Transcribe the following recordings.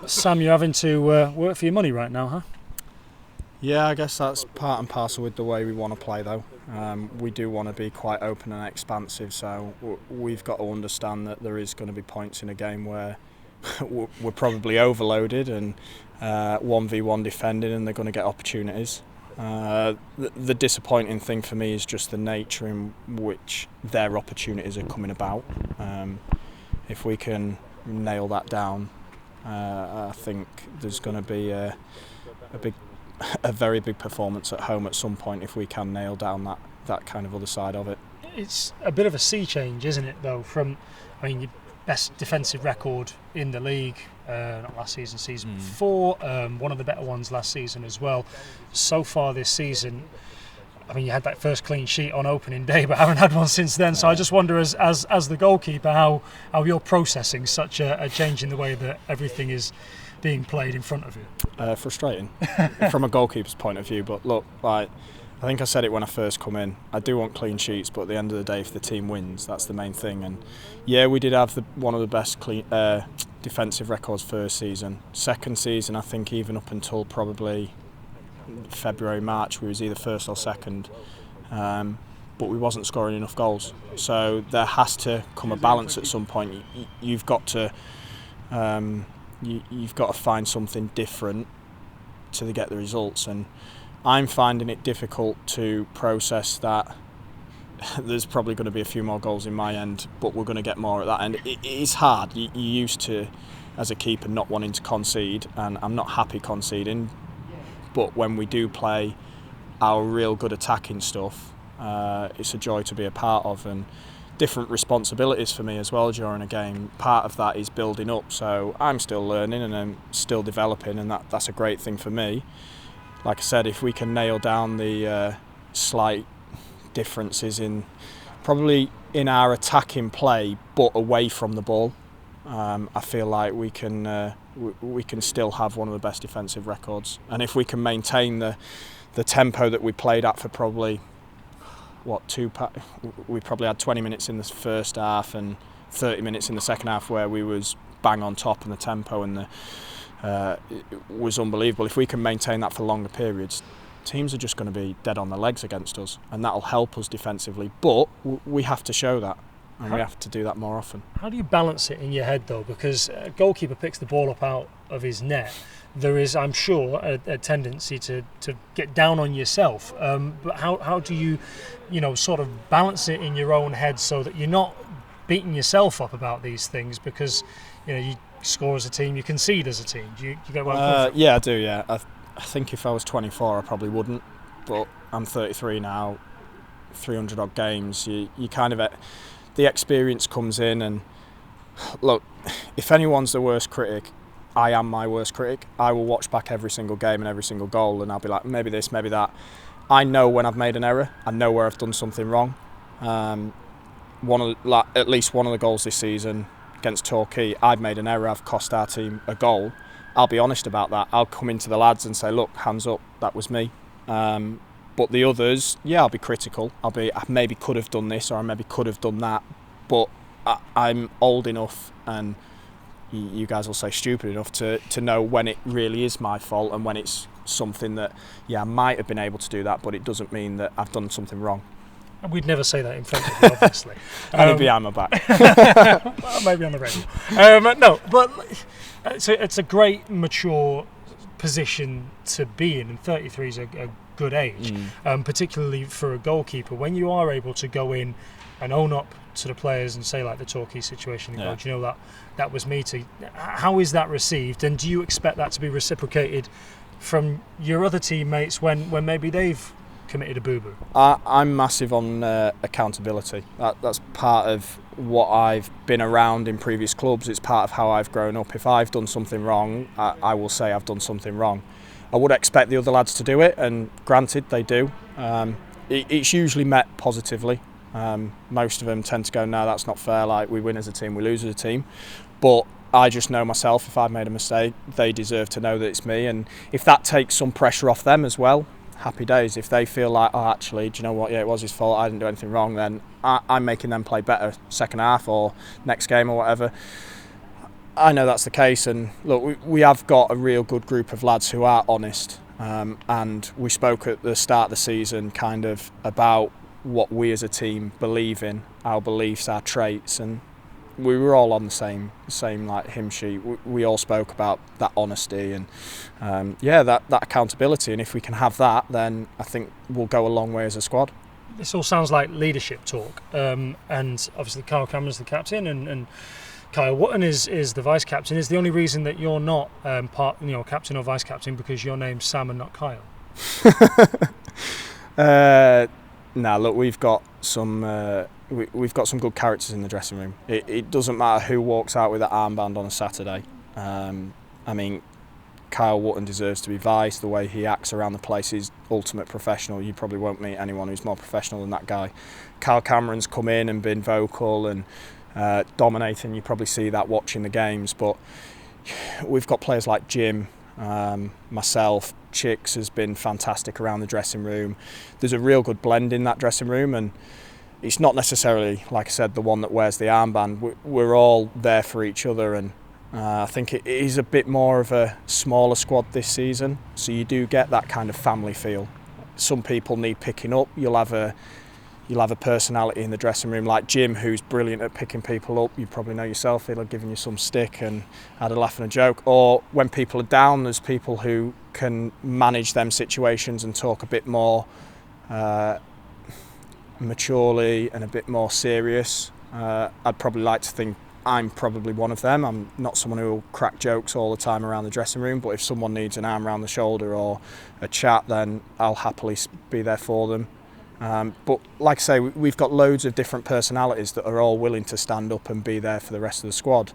Sam, you're having to work for your money right now, huh? Yeah, I guess that's part and parcel with the way we want to play, though. We do want to be quite open and expansive, so we've got to understand that there is going to be points in a game where we're probably overloaded and 1v1 defending, and they're going to get opportunities. The disappointing thing for me is just the nature in which their opportunities are coming about. If we can nail that down, I think there's going to be a very big performance at home at some point if we can nail down that kind of other side of it. It's a bit of a sea change, isn't it, though, from, your best defensive record in the league, not last season, season before, one of the better ones last season as well. So far this season, you had that first clean sheet on opening day, but haven't had one since then. So I just wonder, as the goalkeeper, how you're processing such a change in the way that everything is being played in front of you. Frustrating from a goalkeeper's point of view, but look, I think I said it when I first come in, I do want clean sheets, but at the end of the day, if the team wins, that's the main thing. And yeah, we did have one of the best defensive records first season. Second season, I think even up until probably February, March, we was either first or second, but we wasn't scoring enough goals. So there has to come a balance at some point. You've got to you've got to find something different to get the results, and I'm finding it difficult to process that there's probably going to be a few more goals in my end, but we're going to get more at that end. It is hard. You're used to, as a keeper, not wanting to concede, and I'm not happy conceding, but when we do play our real good attacking stuff, it's a joy to be a part of, and different responsibilities for me as well during a game. Part of that is building up, so I'm still learning and I'm still developing, and that's a great thing for me. Like I said, if we can nail down the slight differences in our attacking play, but away from the ball, I feel like we can still have one of the best defensive records. And if we can maintain the tempo that we played at for probably we probably had 20 minutes in the first half and 30 minutes in the second half where we was bang on top, and the tempo and it was unbelievable. If we can maintain that for longer periods, teams are just going to be dead on their legs against us, and that'll help us defensively, but we have to show that, and we have to do that more often. How do you balance it in your head, though? Because a goalkeeper picks the ball up out of his net. There is, I'm sure, a tendency to get down on yourself. But how do you, sort of balance it in your own head so that you're not beating yourself up about these things? Because, you score as a team, you concede as a team. Do you get what I'm coming from? Yeah, I do, yeah. I think if I was 24, I probably wouldn't. But I'm 33 now, 300 odd games. You kind of, the experience comes in, and look, if anyone's the worst critic, I am my worst critic. I will watch back every single game and every single goal, and I'll be like, maybe this, maybe that. I know when I've made an error. I know where I've done something wrong. At least one of the goals this season against Torquay, I've made an error. I've cost our team a goal. I'll be honest about that. I'll come into the lads and say, look, hands up, that was me. But the others, yeah, I'll be critical. I maybe could have done this, or I maybe could have done that. But I'm old enough, and you guys will say stupid enough to know when it really is my fault, and when it's something that, I might have been able to do that, but it doesn't mean that I've done something wrong. And we'd never say that in front of you, obviously. Maybe behind my back. Maybe on the radio. No, but it's a great, mature position to be in, and 33 is a good age, particularly for a goalkeeper. When you are able to go in and own up to the players and say, like the Torquay situation, and go, that was me. How is that received, and do you expect that to be reciprocated from your other teammates when maybe they've committed a boo-boo? I'm massive on accountability. That's part of what I've been around in previous clubs. It's part of how I've grown up. If I've done something wrong, I will say I've done something wrong. I would expect the other lads to do it, and granted they do. It's usually met positively. Most of them tend to go, no, that's not fair, like we win as a team, we lose as a team. But I just know myself, if I've made a mistake, they deserve to know that it's me, and if that takes some pressure off them as well, happy days. If they feel like, oh, actually, do you know what, it was his fault, I didn't do anything wrong, then I'm making them play better second half or next game or whatever. I know that's the case, and look, we have got a real good group of lads who are honest, and we spoke at the start of the season kind of about what we as a team believe in, our beliefs, our traits, and we were all on the same like hymn sheet. We all spoke about that honesty and that accountability, and if we can have that, then I think we'll go a long way as a squad. This all sounds like leadership talk, and obviously Kyle Cameron's the captain, and Kyle Wootton is the vice captain. Is the only reason that you're not captain or vice captain because your name's Sam and not Kyle? Look, we've got some good characters in the dressing room. It doesn't matter who walks out with that armband on a Saturday. I mean, Kyle Wootton deserves to be vice. The way he acts around the place is ultimate professional. You probably won't meet anyone who's more professional than that guy. Kyle Cameron's come in and been vocal and dominating. You probably see that watching the games, but we've got players like Jim, myself. Chicks has been fantastic around the dressing room. There's a real good blend in that dressing room, and it's not necessarily, like I said, the one that wears the armband. We're all there for each other, and I think it is a bit more of a smaller squad this season, so you do get that kind of family feel. Some people need picking up. You'll have a personality in the dressing room like Jim, who's brilliant at picking people up. You probably know yourself, he'll have given you some stick and had a laugh and a joke. Or when people are down, there's people who can manage them situations and talk a bit more maturely and a bit more serious. I'd probably like to think I'm probably one of them. I'm not someone who will crack jokes all the time around the dressing room, but if someone needs an arm around the shoulder or a chat, then I'll happily be there for them. But like I say, we've got loads of different personalities that are all willing to stand up and be there for the rest of the squad.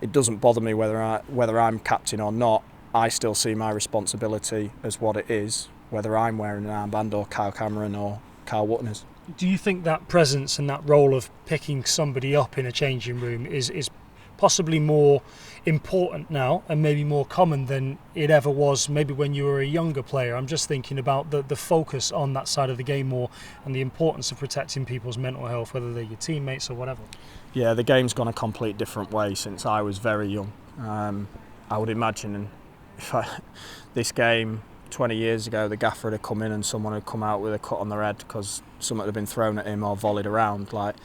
It doesn't bother me whether I'm captain or not. I still see my responsibility as what it is, whether I'm wearing an armband or Kyle Cameron or Kyle Wootton is. Do you think that presence and that role of picking somebody up in a changing room is possibly more important now and maybe more common than it ever was maybe when you were a younger player? I'm just thinking about the focus on that side of the game more and the importance of protecting people's mental health, whether they're your teammates or whatever. Yeah, the game's gone a complete different way since I was very young. I would imagine if this game 20 years ago, the gaffer had come in and someone had come out with a cut on their head because something had been thrown at him or volleyed around. Like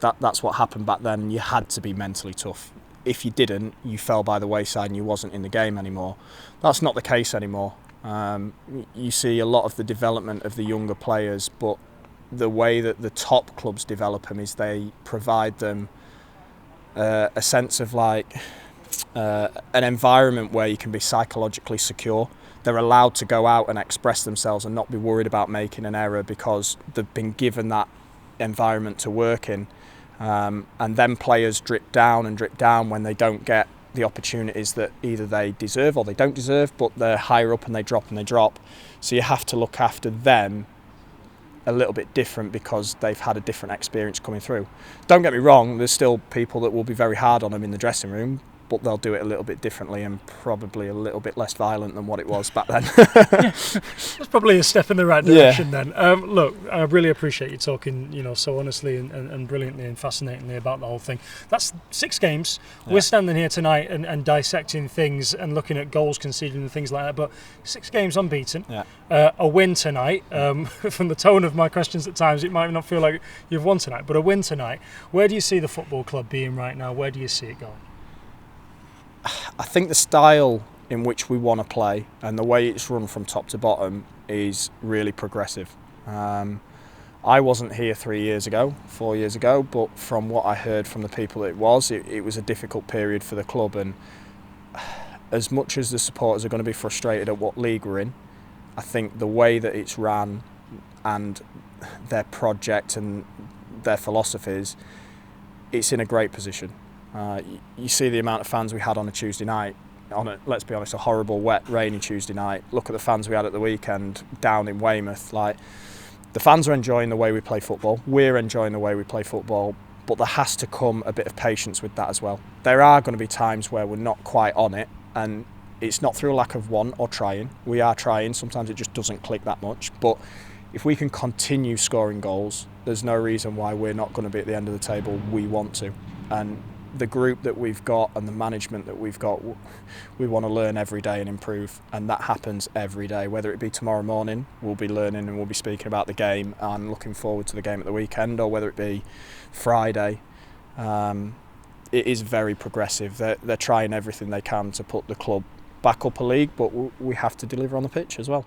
that's what happened back then. You had to be mentally tough. If you didn't, you fell by the wayside and you wasn't in the game anymore. That's not the case anymore. You see a lot of the development of the younger players, but the way that the top clubs develop them is they provide them a sense of an environment where you can be psychologically secure. They're allowed to go out and express themselves and not be worried about making an error because they've been given that environment to work in. And then players drip down when they don't get the opportunities that either they deserve or they don't deserve, but they're higher up and they drop. So you have to look after them a little bit different because they've had a different experience coming through. Don't get me wrong, there's still people that will be very hard on them in the dressing room, but they'll do it a little bit differently and probably a little bit less violent than what it was back then. That's probably a step in the right direction then. Look, I really appreciate you talking, so honestly and brilliantly and fascinatingly about the whole thing. That's 6 games. Yeah. We're standing here tonight and dissecting things and looking at goals conceded and things like that, but 6 games unbeaten. Yeah. A win tonight. From the tone of my questions at times, it might not feel like you've won tonight, but a win tonight. Where do you see the football club being right now? Where do you see it going? I think the style in which we want to play and the way it's run from top to bottom is really progressive. I wasn't here 4 years ago, but from what I heard from the people it was a difficult period for the club, and as much as the supporters are going to be frustrated at what league we're in, I think the way that it's ran and their project and their philosophies, it's in a great position. You see the amount of fans we had on a Tuesday night, let's be honest, a horrible, wet, rainy Tuesday night. Look at the fans we had at the weekend down in Weymouth. The fans are enjoying the way we play football. We're enjoying the way we play football, but there has to come a bit of patience with that as well. There are going to be times where we're not quite on it, and it's not through a lack of want or trying. We are trying. Sometimes it just doesn't click that much, but if we can continue scoring goals, there's no reason why we're not going to be at the end of the table. We want to, and the group that we've got and the management that we've got, we want to learn every day and improve, and that happens every day. Whether it be tomorrow morning, we'll be learning and we'll be speaking about the game and looking forward to the game at the weekend, or whether it be Friday. It is very progressive. They're trying everything they can to put the club back up a league, but we have to deliver on the pitch as well.